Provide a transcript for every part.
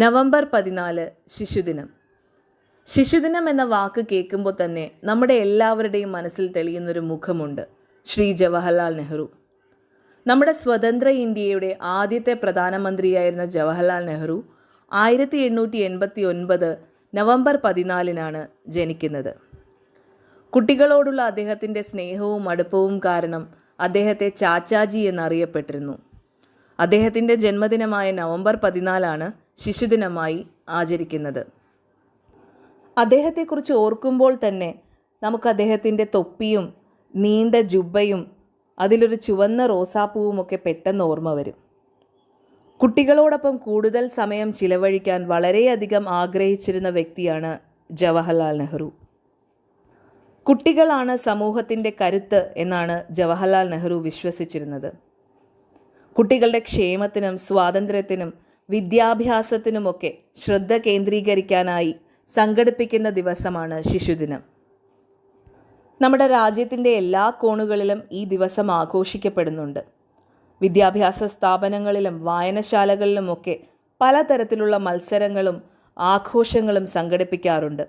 November 14 ശിശുദിനം. ശിശുദിനം എന്ന വാക്ക് കേൾക്കുമ്പോൾ തന്നെ നമ്മുടെ എല്ലാവരുടെയും മനസ്സിൽ തെളിയുന്നൊരു മുഖമുണ്ട്, ശ്രീ ജവഹർലാൽ നെഹ്റു. നമ്മുടെ സ്വതന്ത്ര ഇന്ത്യയുടെ ആദ്യത്തെ പ്രധാനമന്ത്രിയായിരുന്ന ജവഹർലാൽ നെഹ്റു 1889 നവംബർ 14 ജനിക്കുന്നത്. കുട്ടികളോടുള്ള അദ്ദേഹത്തിൻ്റെ സ്നേഹവും അടുപ്പവും കാരണം അദ്ദേഹത്തെ ചാച്ചാജി എന്നറിയപ്പെട്ടിരുന്നു. അദ്ദേഹത്തിൻ്റെ ജന്മദിനമായ നവംബർ 14 ശിശുദിനമായി ആചരിക്കുന്നത്. അദ്ദേഹത്തെക്കുറിച്ച് ഓർക്കുമ്പോൾ തന്നെ നമുക്ക് അദ്ദേഹത്തിൻ്റെ തൊപ്പിയും നീണ്ട ജുബ്ബയും അതിലൊരു ചുവന്ന റോസാപ്പൂവുമൊക്കെ പെട്ടെന്ന് ഓർമ്മ വരും. കുട്ടികളോടൊപ്പം കൂടുതൽ സമയം ചിലവഴിക്കാൻ വളരെയധികം ആഗ്രഹിച്ചിരുന്ന വ്യക്തിയാണ് ജവഹർലാൽ നെഹ്റു. കുട്ടികളാണ് സമൂഹത്തിൻ്റെ കരുത്ത് എന്നാണ് ജവഹർലാൽ നെഹ്റു വിശ്വസിച്ചിരുന്നത്. കുട്ടികളുടെ ക്ഷേമത്തിനും സ്വാതന്ത്ര്യത്തിനും വിദ്യാഭ്യാസത്തിനുമൊക്കെ ശ്രദ്ധ കേന്ദ്രീകരിക്കാനായി സംഘടിപ്പിക്കുന്ന ദിവസമാണ് ശിശുദിനം. നമ്മുടെ രാജ്യത്തിൻ്റെ എല്ലാ കോണുകളിലും ഈ ദിവസം ആഘോഷിക്കപ്പെടുന്നുണ്ട്. വിദ്യാഭ്യാസ സ്ഥാപനങ്ങളിലും വായനശാലകളിലുമൊക്കെ പലതരത്തിലുള്ള മത്സരങ്ങളും ആഘോഷങ്ങളും സംഘടിപ്പിക്കാറുണ്ട്.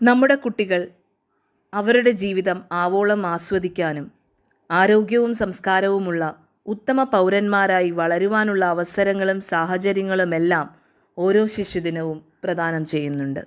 നമ്മുടെ കുട്ടികൾ അവരുടെ ജീവിതം ആവോളം ആസ്വദിക്കാനും ആരോഗ്യവും സംസ്കാരവുമുള്ള ഉത്തമ പൗരന്മാരായി വളരുവാനുള്ള അവസരങ്ങളും സാഹചര്യങ്ങളുമെല്ലാം ഓരോ ശിശുദിനവും പ്രദാനം ചെയ്യുന്നുണ്ട്.